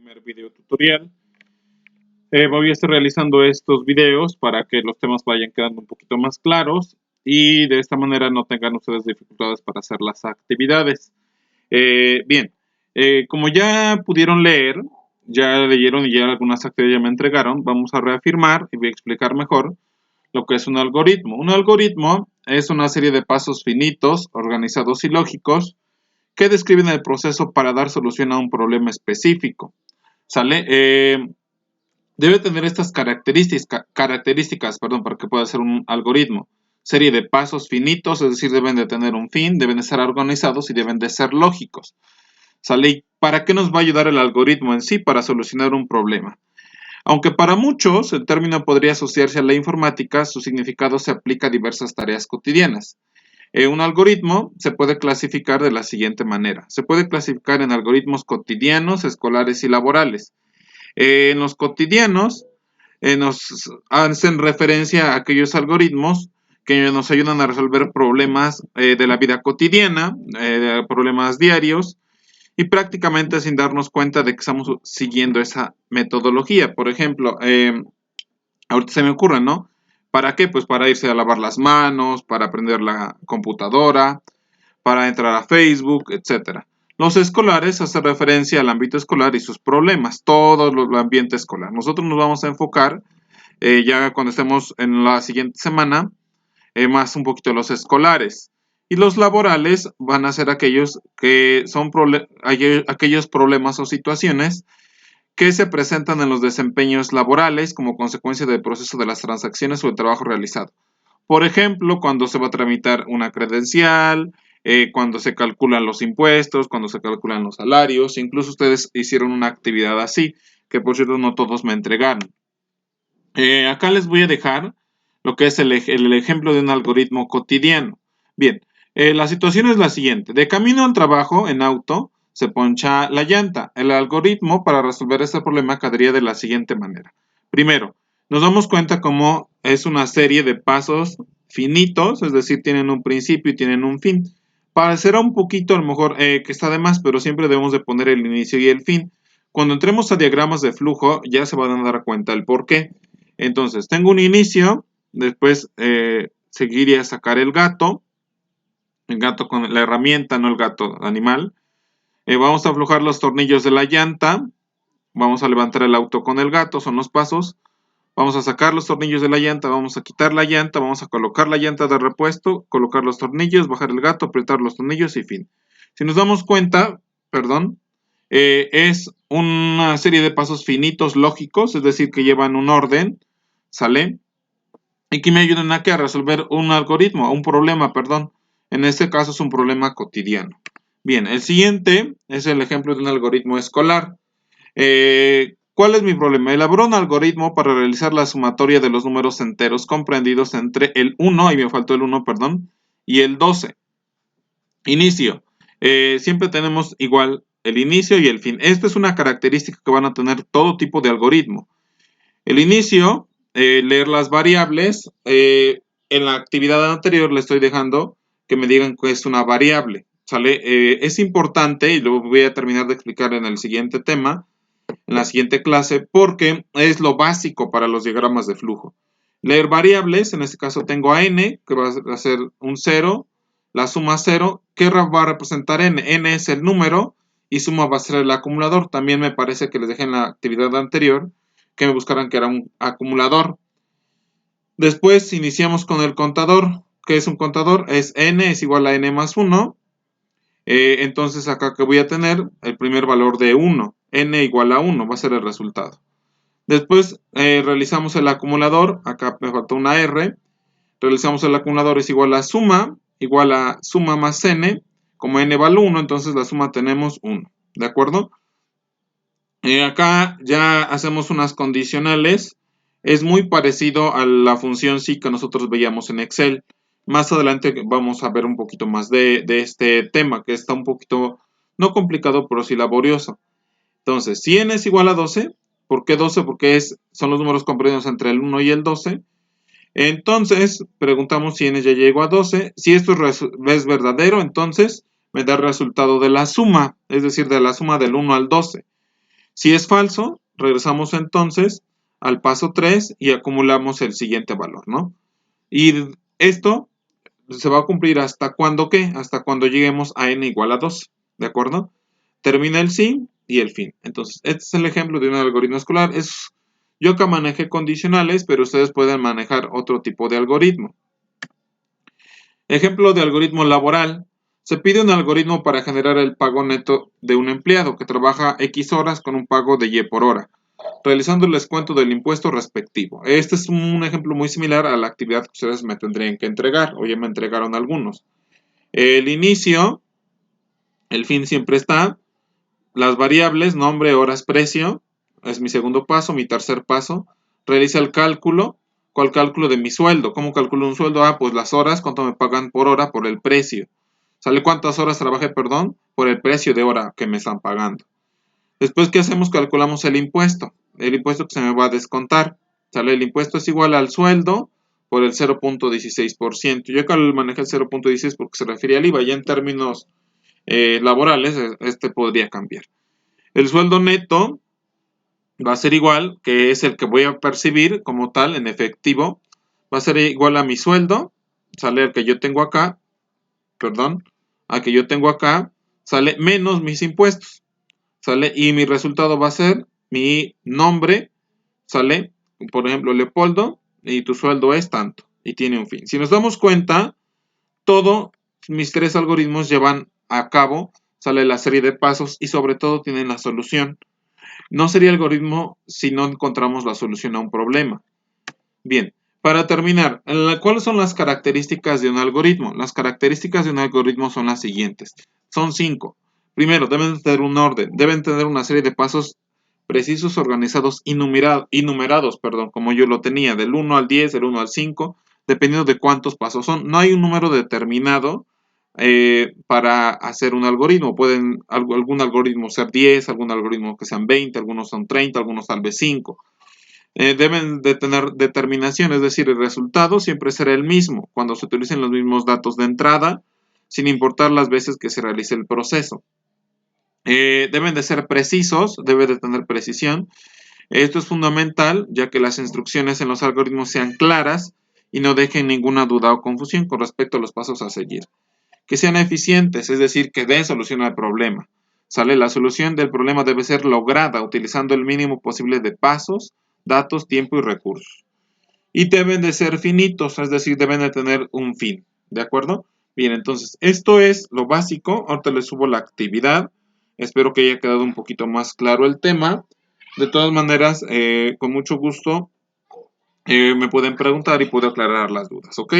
primer video tutorial. Voy a estar realizando estos videos para que los temas vayan quedando un poquito más claros y de esta manera no tengan ustedes dificultades para hacer las actividades. Como ya pudieron leer, ya leyeron y ya algunas actividades ya me entregaron, vamos a reafirmar y voy a explicar mejor lo que es un algoritmo. Un algoritmo es una serie de pasos finitos, organizados y lógicos que describen el proceso para dar solución a un problema específico. ¿Sale? Debe tener estas características para que pueda ser un algoritmo. Serie de pasos finitos, es decir, deben de tener un fin, deben de ser organizados y deben de ser lógicos. ¿Sale? ¿Y para qué nos va a ayudar el algoritmo en sí? Para solucionar un problema. Aunque para muchos el término podría asociarse a la informática, su significado se aplica a diversas tareas cotidianas. Un algoritmo se puede clasificar de la siguiente manera. Se puede clasificar en algoritmos cotidianos, escolares y laborales. En los cotidianos nos hacen referencia a aquellos algoritmos que nos ayudan a resolver problemas de la vida cotidiana, problemas diarios, y prácticamente sin darnos cuenta de que estamos siguiendo esa metodología. Por ejemplo, ahorita se me ocurre, ¿no? ¿Para qué? Pues para irse a lavar las manos, para aprender la computadora, para entrar a Facebook, etc. Los escolares hacen referencia al ámbito escolar y sus problemas, todo el ambiente escolar. Nosotros nos vamos a enfocar, ya cuando estemos en la siguiente semana, más un poquito los escolares. Y los laborales van a ser aquellos que son aquellos problemas o situaciones que se presentan en los desempeños laborales como consecuencia del proceso de las transacciones o el trabajo realizado. Por ejemplo, cuando se va a tramitar una credencial, cuando se calculan los impuestos, cuando se calculan los salarios, incluso ustedes hicieron una actividad así, que por cierto no todos me entregaron. Acá les voy a dejar lo que es el ejemplo de un algoritmo cotidiano. Bien, la situación es la siguiente. De camino al trabajo en auto, se poncha la llanta. El algoritmo para resolver este problema quedaría de la siguiente manera. Primero, nos damos cuenta cómo es una serie de pasos finitos, es decir, tienen un principio y tienen un fin. Parecerá un poquito a lo mejor que está de más, pero siempre debemos de poner el inicio y el fin. Cuando entremos a diagramas de flujo, ya se van a dar cuenta el por qué. Entonces, tengo un inicio, después seguiría a sacar el gato con la herramienta, no el gato animal. Vamos a aflojar los tornillos de la llanta. Vamos a levantar el auto con el gato, son los pasos. Vamos a sacar los tornillos de la llanta, vamos a quitar la llanta, vamos a colocar la llanta de repuesto, colocar los tornillos, bajar el gato, apretar los tornillos y fin. Si nos damos cuenta, es una serie de pasos finitos lógicos, es decir, que llevan un orden, ¿sale? Y que me ayudan a resolver un algoritmo, un problema, perdón. En este caso es un problema cotidiano. Bien, el siguiente es el ejemplo de un algoritmo escolar. ¿Cuál es mi problema? Elaboró un algoritmo para realizar la sumatoria de los números enteros comprendidos entre el 1, ahí me faltó el 1, perdón, y el 12. Inicio. Siempre tenemos igual el inicio y el fin. Esta es una característica que van a tener todo tipo de algoritmo. El inicio, leer las variables. En la actividad anterior le estoy dejando que me digan que es una variable. ¿Sale? Es importante, y lo voy a terminar de explicar en el siguiente tema, en la siguiente clase, porque es lo básico para los diagramas de flujo. Leer variables, en este caso tengo a n, que va a ser un 0, la suma 0, ¿qué va a representar n? N es el número y suma va a ser el acumulador. También me parece que les dejé en la actividad anterior que me buscaran que era un acumulador. Después iniciamos con el contador. ¿Qué es un contador? Es n es igual a n más 1. Entonces acá que voy a tener el primer valor de 1. N igual a 1 va a ser el resultado. Después realizamos el acumulador. Acá me faltó una R. Realizamos el acumulador es igual a suma más n. Como n vale 1, entonces la suma tenemos 1. ¿De acuerdo? Acá ya hacemos unas condicionales. Es muy parecido a la función sí que nosotros veíamos en Excel. Más adelante vamos a ver un poquito más de este tema, que está un poquito, no complicado, pero sí laborioso. Entonces, si n es igual a 12, ¿por qué 12? Porque son los números comprendidos entre el 1 y el 12. Entonces, preguntamos si n ya llegó a 12. Si esto es verdadero, entonces me da el resultado de la suma, es decir, de la suma del 1 al 12. Si es falso, regresamos entonces al paso 3 y acumulamos el siguiente valor, ¿no? Y esto se va a cumplir hasta cuando, ¿qué? Hasta cuando lleguemos a n igual a 2, ¿de acuerdo? Termina el sí y el fin. Entonces, este es el ejemplo de un algoritmo escolar. Yo acá manejé condicionales, pero ustedes pueden manejar otro tipo de algoritmo. Ejemplo de algoritmo laboral. Se pide un algoritmo para generar el pago neto de un empleado que trabaja X horas con un pago de Y por hora, realizando el descuento del impuesto respectivo. Este es un ejemplo muy similar a la actividad que ustedes me tendrían que entregar, o ya me entregaron algunos. El inicio, el fin siempre está, las variables, nombre, horas, precio, es mi segundo paso. Mi tercer paso, realiza el cálculo. ¿Cuál cálculo de mi sueldo? ¿Cómo calculo un sueldo? Pues las horas, cuánto me pagan por hora, por el precio. ¿Sale cuántas horas trabajé, perdón? Por el precio de hora que me están pagando. Después, ¿qué hacemos? Calculamos el impuesto. El impuesto que se me va a descontar. ¿Sale? El impuesto es igual al sueldo por el 0.16%. Yo acá manejé el 0.16 porque se refiere al IVA. Ya en términos laborales, este podría cambiar. El sueldo neto va a ser igual, que es el que voy a percibir como tal en efectivo. Va a ser igual a mi sueldo. Sale el que yo tengo acá. Perdón. Al que yo tengo acá. Sale menos mis impuestos. ¿Sale? Y mi resultado va a ser mi nombre, ¿sale? Por ejemplo, Leopoldo, y tu sueldo es tanto, y tiene un fin. Si nos damos cuenta, todos mis tres algoritmos llevan a cabo, sale la serie de pasos y sobre todo tienen la solución. No sería algoritmo si no encontramos la solución a un problema. Bien, para terminar, ¿cuáles son las características de un algoritmo? Las características de un algoritmo son las siguientes. Son 5. Primero, deben tener un orden, deben tener una serie de pasos precisos, organizados y numerados, como yo lo tenía, del 1 al 10, del 1 al 5, dependiendo de cuántos pasos son. No hay un número determinado para hacer un algoritmo. Pueden algún algoritmo ser 10, algún algoritmo que sean 20, algunos son 30, algunos tal vez 5. Deben de tener determinación, es decir, el resultado siempre será el mismo cuando se utilicen los mismos datos de entrada, sin importar las veces que se realice el proceso. Deben de ser precisos, debe de tener precisión. Esto es fundamental, ya que las instrucciones en los algoritmos sean claras y no dejen ninguna duda o confusión con respecto a los pasos a seguir. Que sean eficientes, es decir, que den solución al problema. ¿Sale? La solución del problema debe ser lograda utilizando el mínimo posible de pasos, datos, tiempo y recursos. Y deben de ser finitos, es decir, deben de tener un fin. ¿De acuerdo? Bien, entonces, esto es lo básico. Ahorita les subo la actividad. Espero que haya quedado un poquito más claro el tema. De todas maneras, con mucho gusto me pueden preguntar y puedo aclarar las dudas, ¿ok?